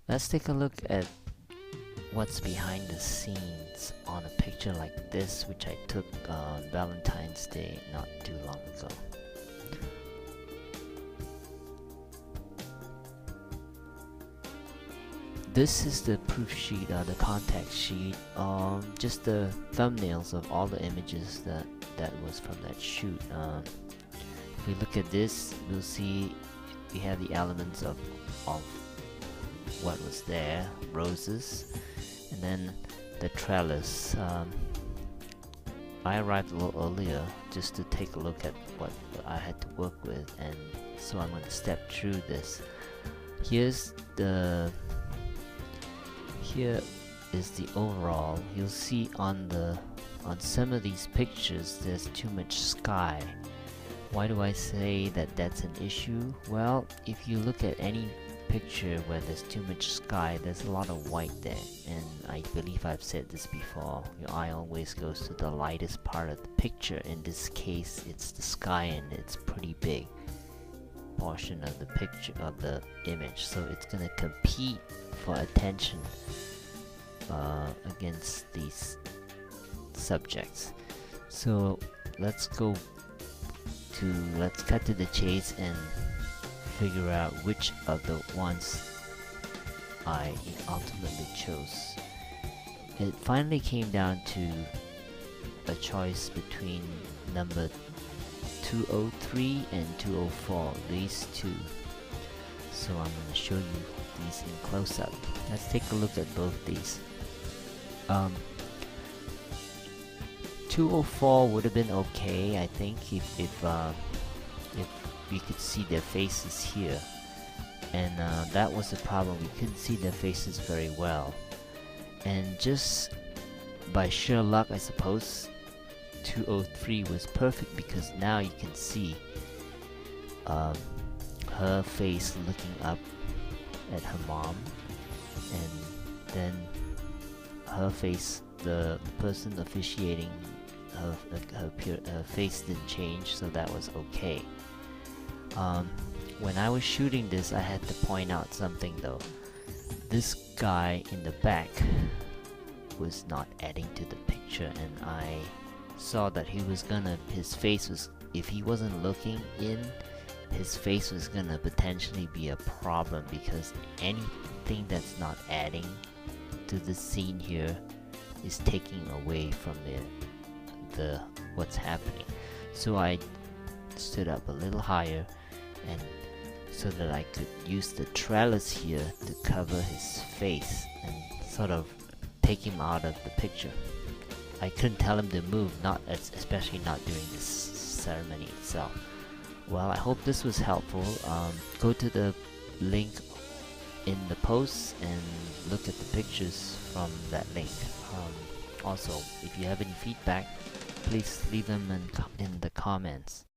Let's take a look at what's behind the scenes on a picture like this, which I took on Valentine's Day not too long ago. This is the proof sheet, the contact sheet, just the thumbnails of all the images that was from that shoot. If we look at this, we'll see we have the elements of what was there, roses, and then the trellis. I arrived a little earlier just to take a look at what I had to work with, and so I'm going to step through this. Here is the overall. You'll see on some of these pictures there's too much sky. Why do I say that that's an issue? Well, if you look at any picture where there's too much sky, there's a lot of white there, and I believe I've said this before, your eye always goes to the lightest part of the picture. In this case, it's the sky, and it's pretty big portion of the picture of the image, so it's gonna compete for attention against these subjects. So let's cut to the chase and figure out which of the ones I ultimately chose. It finally came down to a choice between number 203 and 204, these two. So I'm going to show you these in close-up. Let's take a look at both these. 204 would have been okay, I think, if we could see their faces here, and that was the problem. We couldn't see their faces very well, and just by sheer luck, I suppose, 203 was perfect because now you can see her face looking up at her mom, and then her face, the person officiating, her face didn't change, so that was okay. When I was shooting this, I had to point out something though. This guy in the back was not adding to the picture, and I saw that his face was, if he wasn't looking in, his face was gonna potentially be a problem, because anything that's not adding to the scene here is taking away from the what's happening. So I stood up a little higher, and so that I could use the trellis here to cover his face and sort of take him out of the picture. I couldn't tell him to move, especially not during this ceremony itself. Well, I hope this was helpful. Go to the link in the post and look at the pictures from that link. Also, if you have any feedback, please leave them in the comments.